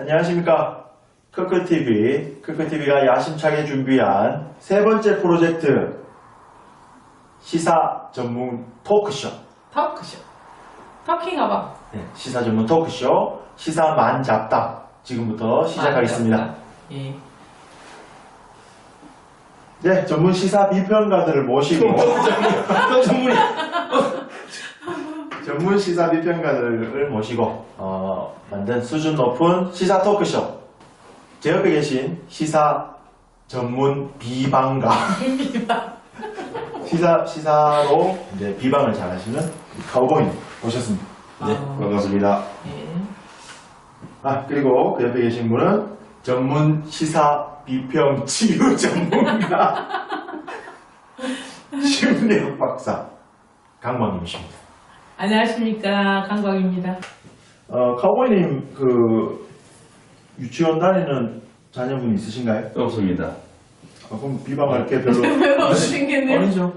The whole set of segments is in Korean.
안녕하십니까. 크크TV가 야심차게 준비한 세 번째 프로젝트 시사 전문 토크쇼. 터킹어바. 네, 시사 전문 토크쇼 시사 만잡다 지금부터 시작하겠습니다. 예. 네, 전문 시사 비평가들을 모시고 전문 시사 비평가들을 모시고 만든 수준 높은 시사 토크쇼. 제 옆에 계신 시사 전문 비방가. 시사로 이제 비방을 잘하시는 카우보이 오셨습니다. 네, 반갑습니다. 예. 그리고 그 옆에 계신 분은 전문 시사 비평 치유 전문가 심리학 박사 강광님이십니다. 안녕하십니까, 강광입니다. 카우보이님 유치원 다니는 자녀분 있으신가요? 없습니다. 그럼 비방할 게 별로 생겼네요. 아니죠.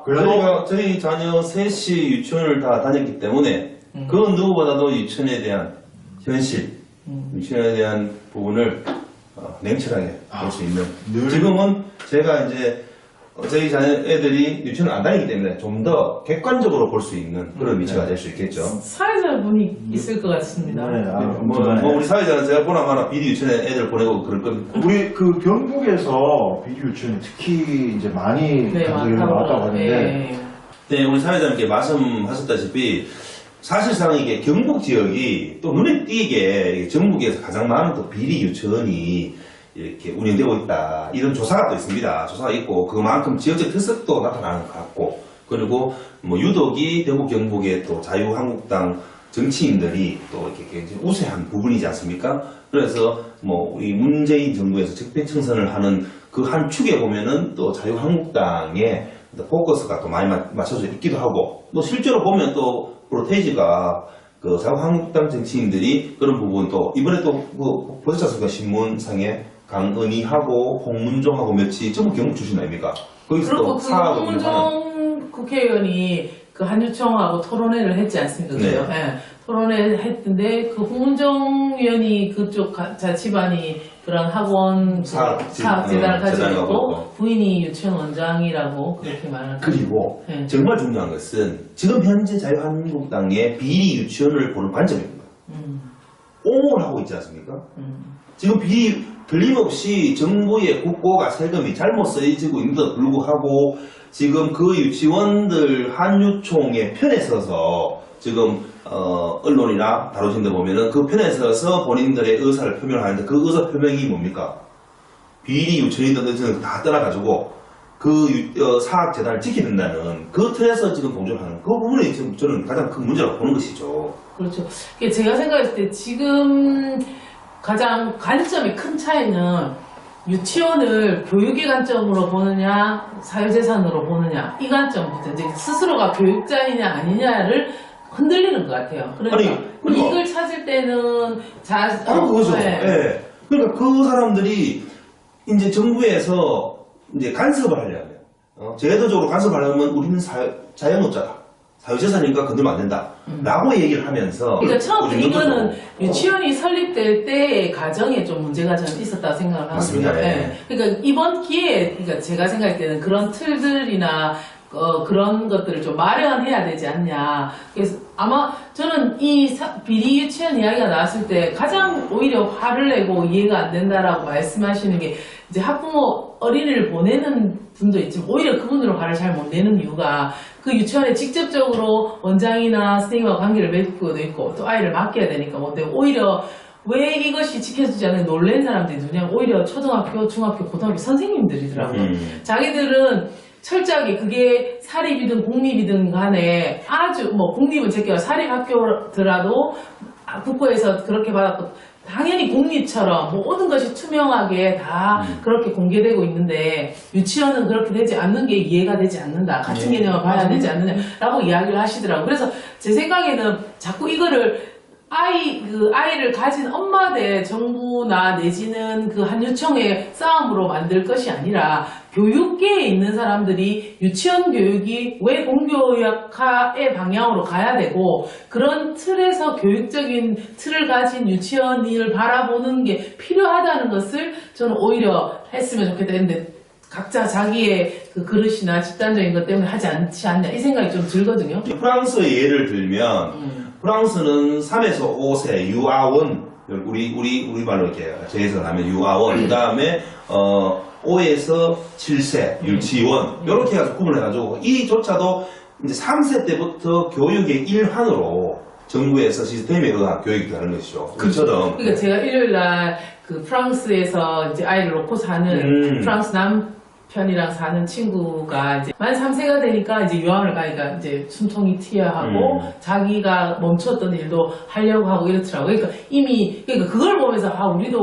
그래도 저희 자녀 셋이 유치원을 다 다녔기 때문에 그 누구보다도 유치원에 대한 현실, 유치원에 대한 부분을 냉철하게 볼 수 있는. 지금은 제가 이제 저희 자녀 애들이 유치원을 안 다니기 때문에 좀 더 객관적으로 볼 수 있는 그런 위치가 될 수 있겠죠. 사회자분이 있을 것 같습니다. 네, 우리 사회자는 제가 보나마나 비리 유치원에 애들 보내고 그럴 겁니다. 우리 경북에서 비리 유치원이 특히 이제 많이 감독이 나왔다고 하는데 네, 우리 사회자님께 말씀하셨다시피 사실상 이게 경북 지역이 또 눈에 띄게 전국에서 가장 많은 또 비리 유치원이 이렇게 운영되고 있다. 이런 조사가 또 있습니다. 조사가 있고 그만큼 지역적 특색도 나타나는 것 같고 그리고 유독이 대구 경북의 또 자유한국당 정치인들이 또 이렇게 굉장히 우세한 부분이지 않습니까? 그래서 우리 문재인 정부에서 적폐청산을 하는 그 한 축에 보면은 또 자유한국당의 포커스가 또 많이 맞춰져 있기도 하고 또 실제로 보면 또 프로테이지가 그 자유한국당 정치인들이 그런 부분 또 이번에 또 보셨지 않습니까? 신문상에 강은희하고 홍문종하고 몇이 전부 경북 출신 아닙니까? 거기서 그리고 또 사학을 홍문종 국회의원이 그 한유총하고 토론회를 했지 않습니까? 네. 네. 토론회 했던데 그 홍문종 의원이 그쪽 집안이 그런 학원 사학재단을 가지고 있고 부인이 유치원 원장이라고 그렇게 말하는. 그리고 정말 중요한 것은 지금 현재 자유한국당의 비리 유치원을 보는 관점입니다. 옹호를 하고 있지 않습니까? 지금 비리 틀림없이 정부의 국고가 세금이 잘못 쓰여지고 있는데도 불구하고 지금 그 유치원들 한유총의 편에 서서 지금 언론이나 다루신 데 보면은 그 편에 서서 본인들의 의사를 표명하는데 그 의사 표명이 뭡니까? 비리 유치원이든 다 떠나가지고 그 사학재단을 지켜야 된다는 그 틀에서 지금 동조를 하는 그 부분이 지금 저는 가장 큰 문제라고 보는 것이죠. 그렇죠. 제가 생각했을 때 지금 가장 관점의 큰 차이는 유치원을 교육의 관점으로 보느냐 사회재산으로 보느냐 이 관점부터 이제 스스로가 교육자이냐 아니냐를 흔들리는 것 같아요. 그러니까 이걸 찾을 때는 바로 그거죠. 네. 그러니까 그 사람들이 이제 정부에서 이제 간섭을 하려면 제도적으로 간섭하려면 우리는 자영업자다. 사유재산이니까 건들면 안 된다. 라고 얘기를 하면서. 그러니까 처음부터 이거는 유치원이 설립될 때의 과정에 좀 문제가 저는 있었다고 생각을 맞습니다. 하거든요. 네. 그러니까 이번 기회에, 그러니까 제가 생각할 때는 그런 틀들이나 그런 것들을 좀 마련해야 되지 않냐. 그래서 아마 저는 이 비리 유치원 이야기가 나왔을 때 가장 오히려 화를 내고 이해가 안 된다라고 말씀하시는 게 이제 학부모 어린이를 보내는 분도 있지만 오히려 그분들은 화를 잘 못 내는 이유가 그 유치원에 직접적으로 원장이나 선생님과 관계를 맺고도 있고 또 아이를 맡겨야 되니까 뭐 오히려 왜 이것이 지켜지지 않는 놀란 사람들이 누구냐면 오히려 초등학교, 중학교, 고등학교 선생님들이더라고요. 자기들은 철저하게 그게 사립이든 공립이든 간에 아주 공립은 제껴 사립학교더라도 국고에서 그렇게 받았고 당연히 공립처럼 모든 것이 투명하게 다 그렇게 공개되고 있는데 유치원은 그렇게 되지 않는 게 이해가 되지 않는다. 같은 개념을 봐야 되지 않느냐라고 이야기를 하시더라고요. 그래서 제 생각에는 자꾸 이거를 아이를 가진 엄마 대 정부나 내지는 그 한유총의 싸움으로 만들 것이 아니라 교육계에 있는 사람들이 유치원 교육이 왜 공교육화의 방향으로 가야 되고 그런 틀에서 교육적인 틀을 가진 유치원을 바라보는 게 필요하다는 것을 저는 오히려 했으면 좋겠다 했는데 각자 자기의 그 그릇이나 집단적인 것 때문에 하지 않지 않냐 이 생각이 좀 들거든요. 프랑스의 예를 들면 프랑스는 3에서 5세 유아원 우리말로 이렇게 제해서 하면 유아원 그 다음에 5에서 7세 유치원 이렇게 해가지고 구분해가지고 이조차도 이제 3세 때부터 교육의 일환으로 정부에서 시스템에 의한 교육이 되는 것이죠. 그처럼. 그러니까 제가 일요일날 그 프랑스에서 이제 아이를 놓고 사는 프랑스 남편이랑 사는 친구가 이제 만 3세가 되니까 이제 유학을 가니까 이제 숨통이 튀어야 하고 자기가 멈췄던 일도 하려고 하고 이렇더라고요. 그러니까 그걸 보면서 우리도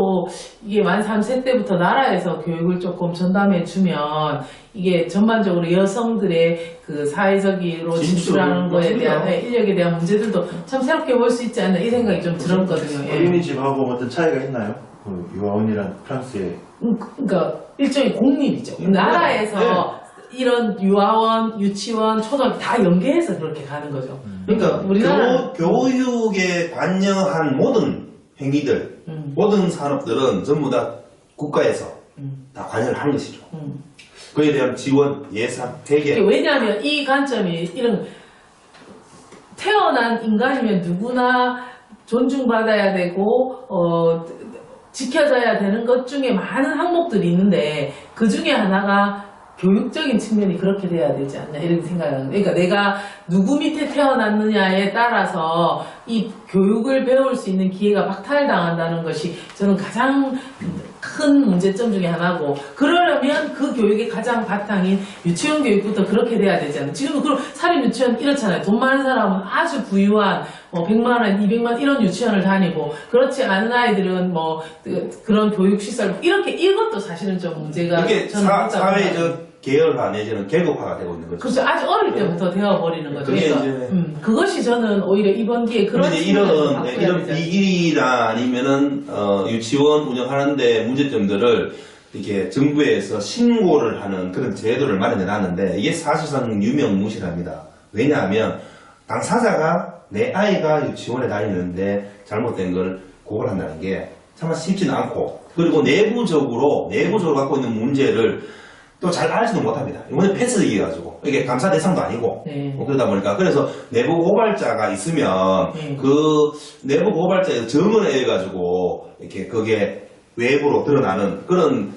이게 만 3세 때부터 나라에서 교육을 조금 전담해 주면 이게 전반적으로 여성들의 그 사회적으로 진출하는 거에 대한 인력에 대한 문제들도 참 새롭게 볼 수 있지 않나 이 생각이 좀 들었거든요. 예. 어린이집하고 어떤 차이가 있나요? 그 유아원이란 프랑스의 그러니까 일종의 공립이죠. 나라에서 이런 유아원, 유치원, 초등학교 다 연계해서 그렇게 가는 거죠. 그러니까 우리나라 교육에 관여한 모든 행위들, 모든 산업들은 전부 다 국가에서 다 관여를 하는 것이죠. 그에 대한 지원, 예산, 회계. 왜냐하면 이 관점이 이런 태어난 인간이면 누구나 존중받아야 되고 지켜져야 되는 것 중에 많은 항목들이 있는데 그 중에 하나가 교육적인 측면이 그렇게 돼야 되지 않나 이런 생각을 합니다. 그러니까 내가 누구 밑에 태어났느냐에 따라서 이 교육을 배울 수 있는 기회가 박탈당한다는 것이 저는 가장 큰 문제점 중에 하나고 그러려면 그 교육의 가장 바탕인 유치원 교육부터 그렇게 돼야 되지 않나. 지금은 그럼 사립 유치원 이렇잖아요. 돈 많은 사람은 아주 부유한 100만 원, 200만 원 이런 유치원을 다니고 그렇지 않은 아이들은 그런 교육시설 이렇게 이것도 사실은 좀 문제가 이게 사회적 계열화 내지는 계급화가 되고 있는 거죠. 그렇죠. 아주 어릴 때부터 되어버리는 거죠. 그것이 저는 오히려 이번 기회에 그런 이런 비기나 아니면은 유치원 운영하는데 문제점들을 이렇게 정부에서 신고를 하는 그런 제도를 마련해 놨는데 이게 사실상 유명무실합니다. 왜냐하면 당사자가 내 아이가 유치원에 다니는데 잘못된 걸 고발을 한다는 게 참 쉽지는 않고 그리고 내부적으로 갖고 있는 문제를 또 잘 알지도 못합니다. 이번에 패스이가지고 이게 감사 대상도 아니고 그러다 보니까 그래서 내부 고발자가 있으면 그 내부 고발자에서 증언에 의해 가지고 이렇게 그게 외부로 드러나는 그런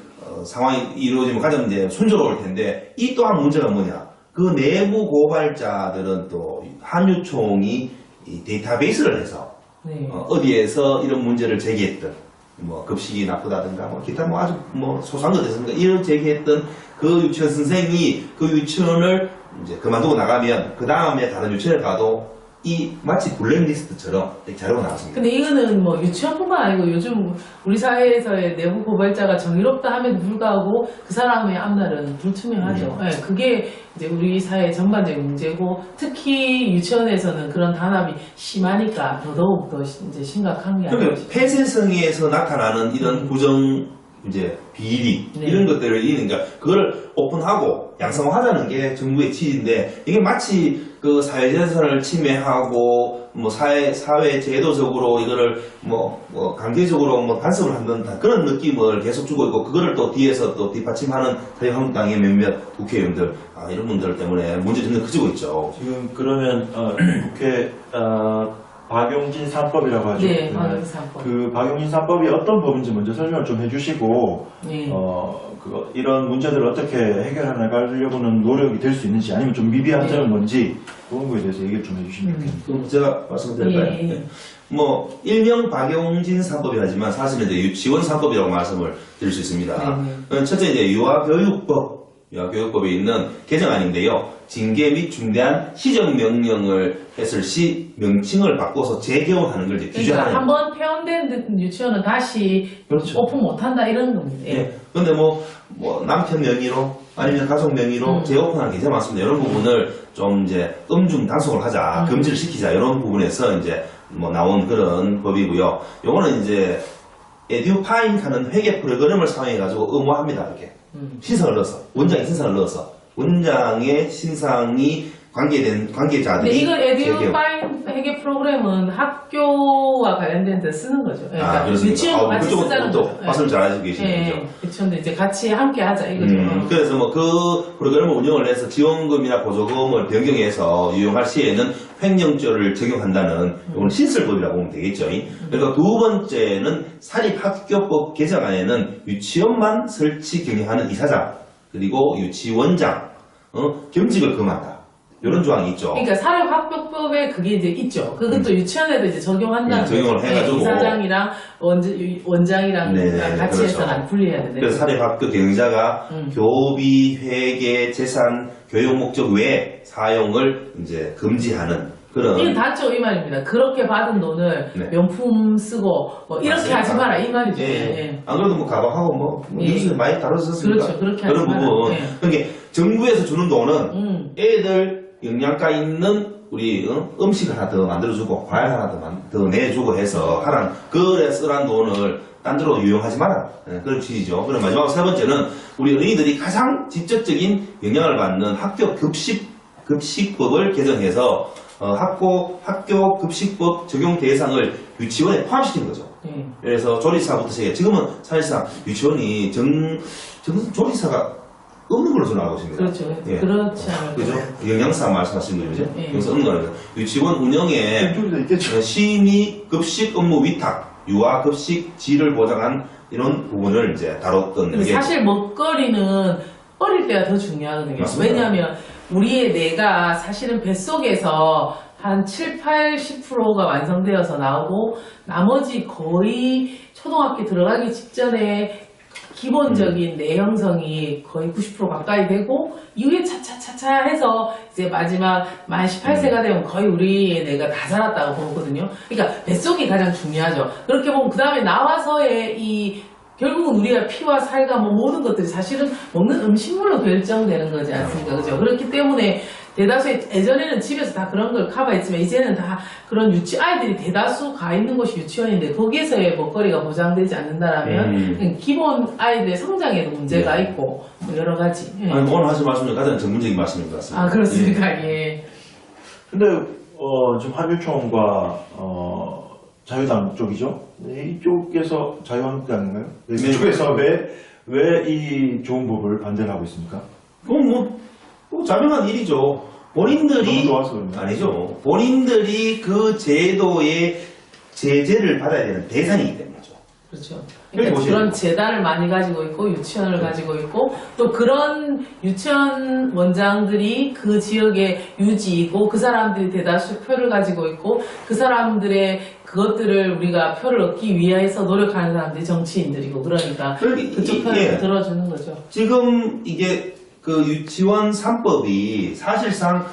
상황이 이루어지면 가장 이제 순조로울 텐데 이 또한 문제가 뭐냐? 그 내부 고발자들은 또 한유총이 이 데이터베이스를 해서 어디에서 이런 문제를 제기했던 급식이 나쁘다든가 기타 아주 소소한 것 됐습니다. 이런 제기했던 그 유치원 선생이 그 유치원을 이제 그만두고 나가면 그 다음에 다른 유치원에 가도 이 마치 블랙리스트처럼 자료가 나왔습니다. 근데 이거는 유치원뿐만 아니고 요즘 우리 사회에서의 내부 고발자가 정의롭다 함에도 불구하고 그 사람의 앞날은 불투명하죠. 네, 그게 이제 우리 사회 전반적인 문제고 특히 유치원에서는 그런 단합이 심하니까 더더욱 더 이제 심각한 게 아니죠. 폐쇄성에서 나타나는 이런 부정 이제 비리 이런 것들을 그러니까 그걸 오픈하고 양성화하자는 게 정부의 취지인데 이게 마치 그 사회재산을 침해하고 사회 제도적으로 이거를 강제적으로 간섭을 하는 그런 느낌을 계속 주고 있고 그거를 또 뒤에서 또 뒷받침하는 자유한국당의 몇몇 국회의원들 이런 분들 때문에 문제점이 커지고 있죠. 지금 그러면 국회 박용진 3법이라고 하죠. 네, 박용진 3법. 그 박용진 3법이 어떤 법인지 먼저 설명을 좀 해주시고, 이런 문제들을 어떻게 해결해 나가려고는 노력이 될 수 있는지, 아니면 좀 미비한 점은 뭔지, 그런 거에 대해서 얘기를 좀 해주시면 좋겠네요. 그럼 제가 말씀드릴까요? 일명 박용진 3법이 하지만 사실은 이제 유치원 3법이라고 말씀을 드릴 수 있습니다. 첫째 이제 유아교육법에 있는 개정안인데요. 징계 및 중대한 시정명령을 했을 시 명칭을 바꿔서 재개원하는 걸 이제 규정하는. 그러니까 한번 폐원된 유치원은 다시 오픈 못한다 이런 겁니다. 그런데 남편 명의로 아니면 가족 명의로 재오픈하는 게 굉장히 많습니다. 이런 부분을 좀 이제 단속을 하자, 금지를 시키자 이런 부분에서 이제 뭐 나온 그런 법이고요. 요거는 이제 에듀파인 하는 회계 프로그램을 사용해가지고 의무화합니다. 이렇게 신상을 넣어서 원장이 신상을 넣어서 원장의 신상이 관계된 관계자들이 근데 이거 제기하고. 에듀파인 회계 프로그램은 학교와 관련된 데 쓰는 거죠. 그러니까 그렇습니까? 유치원도 같이 그쪽은 쓰자는 또 거죠. 말씀 잘 하시고 계시는 거죠. 유치원도 이제 같이 함께 하자 이거죠. 그래서 뭐 그 프로그램을 운영을 해서 지원금이나 보조금을 변경해서 유용할 시에는 횡령죄를 적용한다는 이건 신설법이라고 보면 되겠죠. 그리고 두 번째는 사립학교법 개정안에는 유치원만 설치 경영하는 이사장 그리고 유치원장 겸직을 금한다. 이런 조항이 있죠. 그러니까 사립학교법에 그게 이제 있죠. 그것도 유치원에도 이제 적용한다는 적용을 거죠. 해가지고. 이사장이랑 원장이랑 네네, 같이 그렇죠. 해서는 안 분리해야 되는데. 그래서 사립학교 경영자가 교비, 회계, 재산, 교육 목적 외에 사용을 이제 금지하는 그런. 이게 다죠 이 말입니다. 그렇게 받은 돈을 네. 명품 쓰고 뭐 이렇게 맞습니다. 하지 마라 이 말이죠. 예. 안 그래도 뭐 가방하고 뭐 예. 뉴스에 많이 다뤄졌으니까 그렇죠. 그렇게 그런 하지 마라. 부분. 예. 그러니까 정부에서 주는 돈은 애들 영양가 있는 우리 음식 하나 더 만들어주고 과일 하나 더 내주고 해서 하란 그래 쓰란 돈을 딴 데로 유용하지 마라. 그런 취지죠. 그럼 마지막 세 번째는 우리 어린이들이 가장 직접적인 영향을 받는 학교 급식법을 개정해서 학교 급식법 적용 대상을 유치원에 포함시키는 거죠. 그래서 조리사부터 시작해. 지금은 사실상 유치원이 조리사가 없는 걸로 저는 알고 있습니다. 그렇죠. 예. 그렇지 않을까. 그죠? 영양사 말씀하시는 거죠? 예. 그래서 없는 거라요. 유치원 운영에 쪽에도 있겠죠. 심의 급식 업무 위탁, 유아 급식 질을 보장한 이런 부분을 이제 다뤘던 근데 게 사실 먹거리는 어릴 때가 더 중요하거든요. 맞습니다. 왜냐하면 우리의 뇌가 사실은 뱃속에서 한 7, 80%가 완성되어서 나오고 나머지 거의 초등학교 들어가기 직전에 기본적인 뇌 형성이 거의 90% 가까이 되고 이후에 차차차차 해서 이제 마지막 만 18세가 되면 거의 우리의 뇌가 다 자랐다고 보거든요. 그러니까 뱃속이 가장 중요하죠. 그렇게 보면 그 다음에 나와서의 결국은 우리가 피와 살과 뭐 모든 것들이 사실은 먹는 음식물로 결정되는 거지 않습니까? 그죠? 그렇기 때문에 대다수의, 예전에는 집에서 다 그런 걸 커버했지만 이제는 다 그런 아이들이 대다수 가 있는 곳이 유치원인데 거기에서의 먹거리가 보장되지 않는다라면 기본 아이들의 성장에도 문제가 있고 뭐 여러 가지. 예. 아니, 오늘 하신 말씀이 가장 전문적인 말씀인 것 같습니다. 아, 그렇습니까? 예. 근데 지금 한유총과 자유당 쪽이죠. 이쪽에서 자유한국당인가요? 이쪽에서 왜 이 좋은 법을 반대를 하고 있습니까? 그건 뭐 자명한 일이죠. 본인들이 너무 좋아서 그런가요? 아니죠. 본인들이 그 제도의 제재를 받아야 되는 대상이기 때문이죠. 그렇죠. 그렇게 그러니까 보시면 그런 재단을 많이 가지고 있고 유치원을 가지고 있고 또 그런 유치원 원장들이 그 지역의 유지이고 그 사람들이 대다수 표를 가지고 있고 그 사람들의 그것들을 우리가 표를 얻기 위해서 노력하는 사람들이 정치인들이고 그러니까 그쪽 편을 예. 들어주는 거죠. 지금 이게 그 유치원 3법이 사실상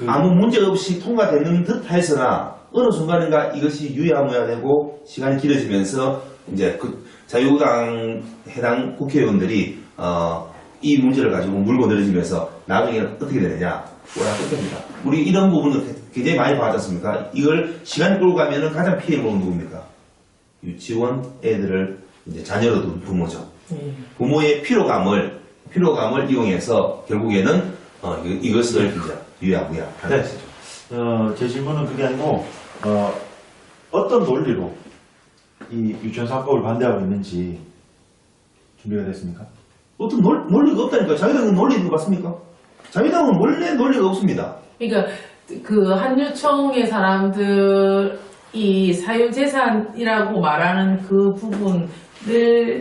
아무 문제 없이 통과되는 듯 했으나 어느 순간인가 이것이 유야무야되고 시간이 길어지면서 이제 그 자유당 해당 국회의원들이 이 문제를 가지고 물고 늘어지면서 나중에는 어떻게 되느냐 뭐라 끝입니다. 우리 이런 부분을 굉장히 많이 봐왔지 않습니까? 이걸 시간이 끌고 가면은 가장 피해를 보는 누굽니까? 유치원 애들을 이제 자녀로 둔 부모죠. 부모의 피로감을 이용해서 결국에는 이것을 이제 유야무야 하는 네. 것이죠. 제 질문은 그게 아니고 어떤 논리로 이 유치원 3법을 반대하고 있는지 준비가 됐습니까? 어떤 논리가 없다니까. 자유당은 논리 있는 거 맞습니까? 자유당은 원래 논리가 없습니다. 그러니까 그 한유총의 사람들이 사유재산이라고 말하는 그 부분을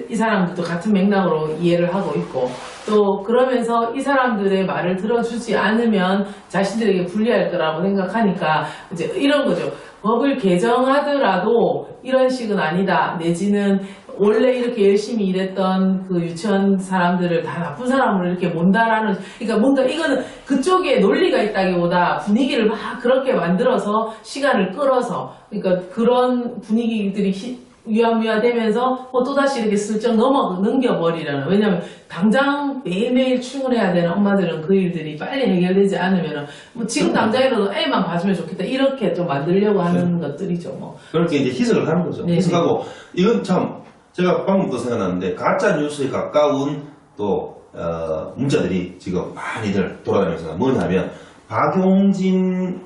이 사람들도 같은 맥락으로 이해를 하고 있고 또 그러면서 이 사람들의 말을 들어주지 않으면 자신들에게 불리할 거라고 생각하니까 이제 이런 거죠. 법을 개정하더라도 이런 식은 아니다. 내지는 원래 이렇게 열심히 일했던 그 유치원 사람들을 다 나쁜 사람으로 이렇게 몬다라는, 그러니까 뭔가 이거는 그쪽에 논리가 있다기보다 분위기를 막 그렇게 만들어서 시간을 끌어서, 그러니까 그런 분위기들이 위화무야 되면서 또다시 이렇게 슬쩍 넘겨버리라는. 왜냐면 당장 매일매일 출근해야 되는 엄마들은 그 일들이 빨리 해결되지 않으면 뭐 지금 당장이라도 애만 봐주면 좋겠다 이렇게 좀 만들려고 하는 것들이죠. 뭐. 그렇게 이제 희석을 하는 거죠. 네. 희석하고 이건 참 제가 방금 또 생각났는데 가짜 뉴스에 가까운 또 문자들이 지금 많이들 돌아다니면서 뭐냐면 박용진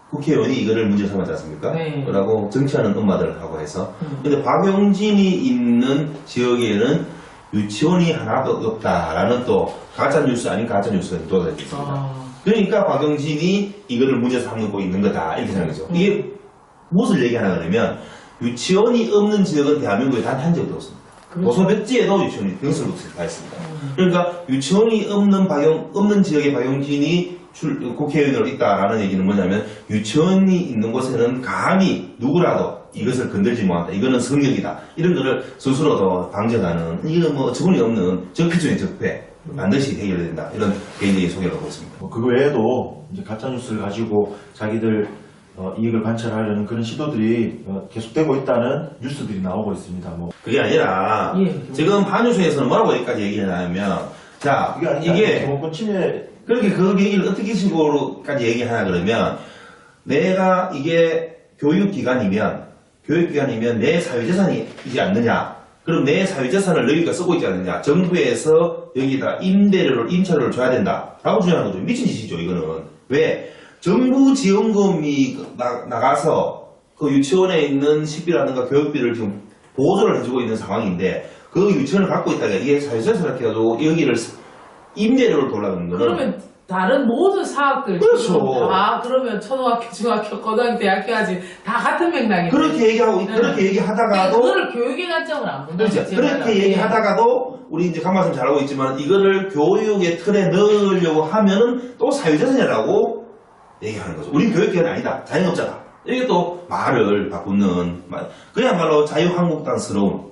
국회의원이 이거를 문제 삼았지 않습니까? 네. 그러고 정치하는 엄마들하고 해서. 근데 박용진이 있는 지역에는 유치원이 하나도 없다라는 또 가짜뉴스 아닌 가짜뉴스가 돌아다니고 있습니다. 그러니까 박용진이 이거를 문제 삼고 있는 거다. 이렇게 생각하죠. 이게 무엇을 얘기하나 그러면 유치원이 없는 지역은 대한민국에 단 한 지역도 없습니다. 그렇죠. 도서백지에도 유치원이 병설부터 다 있습니다. 그러니까 유치원이 없는 지역에 박용진이 국회의원으로 있다라는 얘기는 뭐냐면 유치원이 있는 곳에는 감히 누구라도 이것을 건들지 못한다. 이거는 성역이다. 이런 거를 스스로도 방정하는 이거 뭐 어처구니 없는 적폐중의 적폐 반드시 해결해야 된다. 이런 개인적인 소개를 하고 있습니다. 그 외에도 이제 가짜 뉴스를 가지고 자기들 이익을 관철하려는 그런 시도들이 계속되고 있다는 뉴스들이 나오고 있습니다. 뭐 그게 아니라 지금 반유수에서는 뭐라고 여기까지 얘기하냐면 자 이게 정권 침해 그렇게 그 얘기를 어떻게 식으로까지 얘기하냐 그러면 내가 이게 교육기관이면 내 사회재산이지 않느냐 그럼 내 사회재산을 너희가 쓰고 있지 않느냐 정부에서 여기다 임차료를 줘야 된다 라고 주장하는 거죠. 미친 짓이죠 이거는. 왜? 정부 지원금이 나가서 그 유치원에 있는 식비라든가 교육비를 지금 보조를 해주고 있는 상황인데 그 유치원을 갖고 있다가 이게 사회재산을 해가지고 여기를 임대료를 돌라는 거는 그러면 다른 모든 사학들 그렇죠. 다 그러면 초등학교, 중학교, 고등학교, 대학교까지 다 같은 맥락이에요. 그렇게 얘기하고 그렇게 얘기하다가도 그거를 교육의 관점을 안 본다. 그렇죠. 그렇게 얘기하다가도 우리 이제 강말씀 잘하고 있지만 이거를 교육의 틀에 넣으려고 하면은 또 사회재산이라고 얘기하는 거죠. 우린 교육기관이 아니다. 자영업자다. 이게 또 말을 바꾸는 그야말로 자유한국당스러운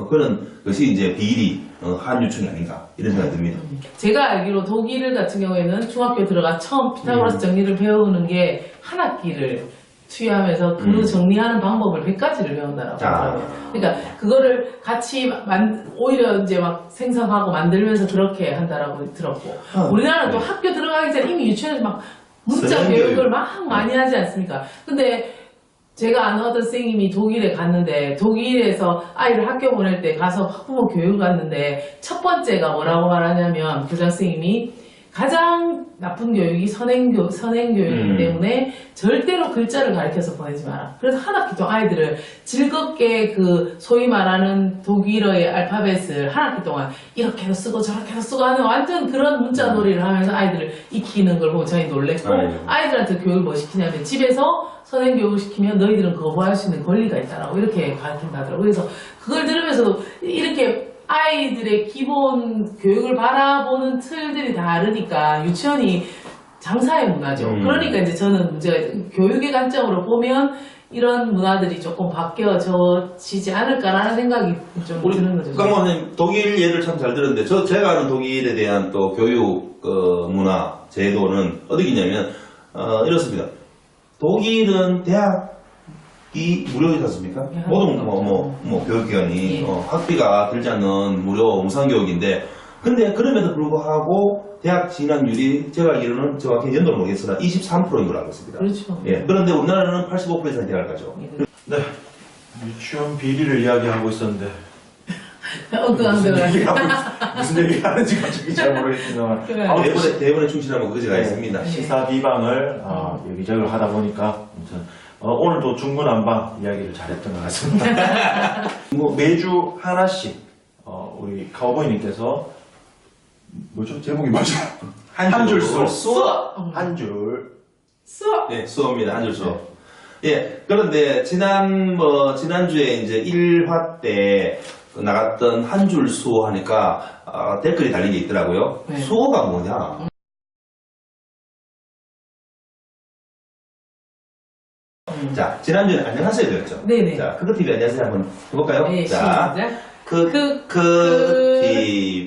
그런 것이 이제 비리 한유충이 아닌가 이런 생각이 듭니다. 제가 알기로 독일 같은 경우에는 중학교 들어가 처음 피타고라스 정리를 배우는 게 한 학기를 투여하면서 그 정리하는 방법을 100가지를 배운다라고 하더라고요. 그러니까 그거를 같이 오히려 이제 막 생성하고 만들면서 그렇게 한다라고 들었고 우리나라는 또 학교 들어가기 전에 이미 유치원에서 막 문자 교육을 막 많이 하지 않습니까? 근데 제가 아는 어떤 선생님이 독일에 갔는데 독일에서 아이를 학교 보낼 때 가서 학부모 교육을 갔는데 첫 번째가 뭐라고 말하냐면 교장 선생님이 가장 나쁜 교육이 선행교육이기 때문에 절대로 글자를 가르쳐서 보내지 마라. 그래서 한 학기 동안 아이들을 즐겁게 그 소위 말하는 독일어의 알파벳을 한 학기 동안 이렇게도 쓰고 저렇게도 쓰고 하는 완전 그런 문자 놀이를 하면서 아이들을 익히는 걸 보고 저희 놀랬고 아이들한테 교육을 뭐 시키냐면 집에서 선행교육을 시키면 너희들은 거부할 수 있는 권리가 있다라고 이렇게 가르친다더라고요. 그래서 그걸 들으면서도 이렇게 아이들의 기본 교육을 바라보는 틀들이 다르니까 유치원이 장사의 문화죠. 그러니까 이제 저는 문제가 교육의 관점으로 보면 이런 문화들이 조금 바뀌어지지 않을까라는 생각이 좀 드는 거죠. 강모님 독일 예를 참 잘 들었는데 제가 아는 독일에 대한 또 교육 문화 제도는 어디냐면 이렇습니다. 독일은 대학이 무료이지 않습니까? 모든 교육기관이 학비가 들지 않는 무료 무상교육인데 근데 그럼에도 불구하고 대학 진학률이 제가 알기로는 정확히 연도는 모르겠으나 23%인 걸로 알고 있습니다. 그렇죠. 예, 그런데 우리나라는 85% 이상 대학을 가죠. 네 유치원 비리를 이야기하고 있었는데 무슨 얘기를 하는지 갑자기 잘 모르겠습니다만 대본에 충실하면 그지가 있습니다. 시사 비방을 여기저기 하다 보니까 아무튼 오늘도 중구난방 이야기를 잘했던 것 같습니다. 뭐 매주 하나씩 우리 카우보이님께서 뭐죠? 제목이 뭐죠? 한 줄 수업. 한 줄 수업. 네, 수업입니다. 한 줄 수업. 예, 그런데 지난주에 이제 1화 때 나갔던 한 줄 수호 하니까 댓글이 달린 게 있더라고요. 네. 수호가 뭐냐? 자, 지난주에는 안녕하세요 였죠. 네네. 자, 크크TV 안녕하세요 한번 해볼까요? 네, 자, 시작.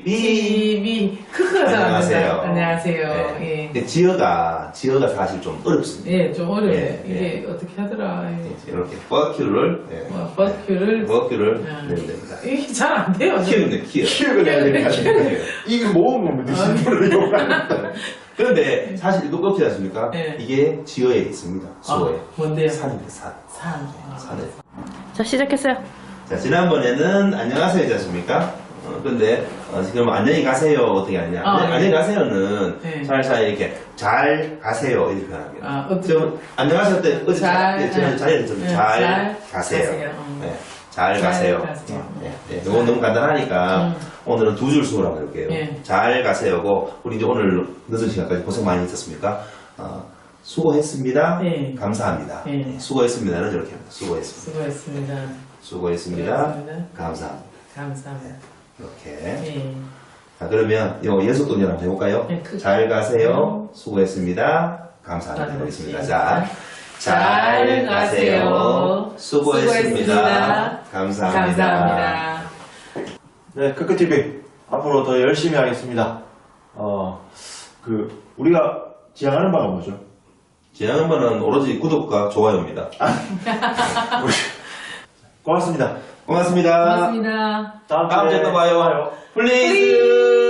TV. 크크가 안녕하세요. 안녕하세요. 네. 예. 근데 지어가 사실 좀 어렵습니다. 예, 좀 어려워요. 예, 이게 어떻게 하더라. 예. 이렇게 버큐를, 버큐를. 내면 됩니다. 이게 잘 안 돼요. 키우네, 키우. 키우고 내야 되니까. 이거 모으면 드시는 거예요. 그런데 사실 이거 껍질 않습니까? 네. 이게 지어에 있습니다. 수어에. 뭔데요? 산입니다, 산. 산에. 자, 시작했어요. 자, 지난번에는 안녕하세요 지 않습니까? 그런데 지금 안녕히 가세요 어떻게 하냐? 안녕히 가세요는 네. 살살 이렇게 잘 가세요 이렇게 표현합니다. 어떻게? 지금 안녕하세요 때 어제 잘 자리에 좀 잘 가세요. 네, 잘 가세요. 네, 이건 너무 간단하니까 오늘은 두 줄 수어라고 해볼게요. 잘 가세요고 우리 이제 오늘 늦은 시간까지 고생 많이 했었습니까? 수고했습니다. 네. 감사합니다. 네. 수고했습니다는 이렇게 합니다. 수고했습니다. 수고했습니다. 수고했습니다. 감사합니다. 감사합니다. 이렇게. 네. 자, 그러면 이 연속동작 한번 해볼까요? 네, 잘 가세요. 수고했습니다. 감사합니다. 해보겠습니다. 자, 잘 가세요. 수고했습니다. 감사합니다. 감사합니다. 네, 크크TV. 앞으로 더 열심히 하겠습니다. 우리가 지향하는 바가 뭐죠? 지향하는 바는 오로지 구독과 좋아요입니다. 고맙습니다. 고맙습니다. 고맙습니다. 다음 주에 또 봐요. 봐요. 플리즈!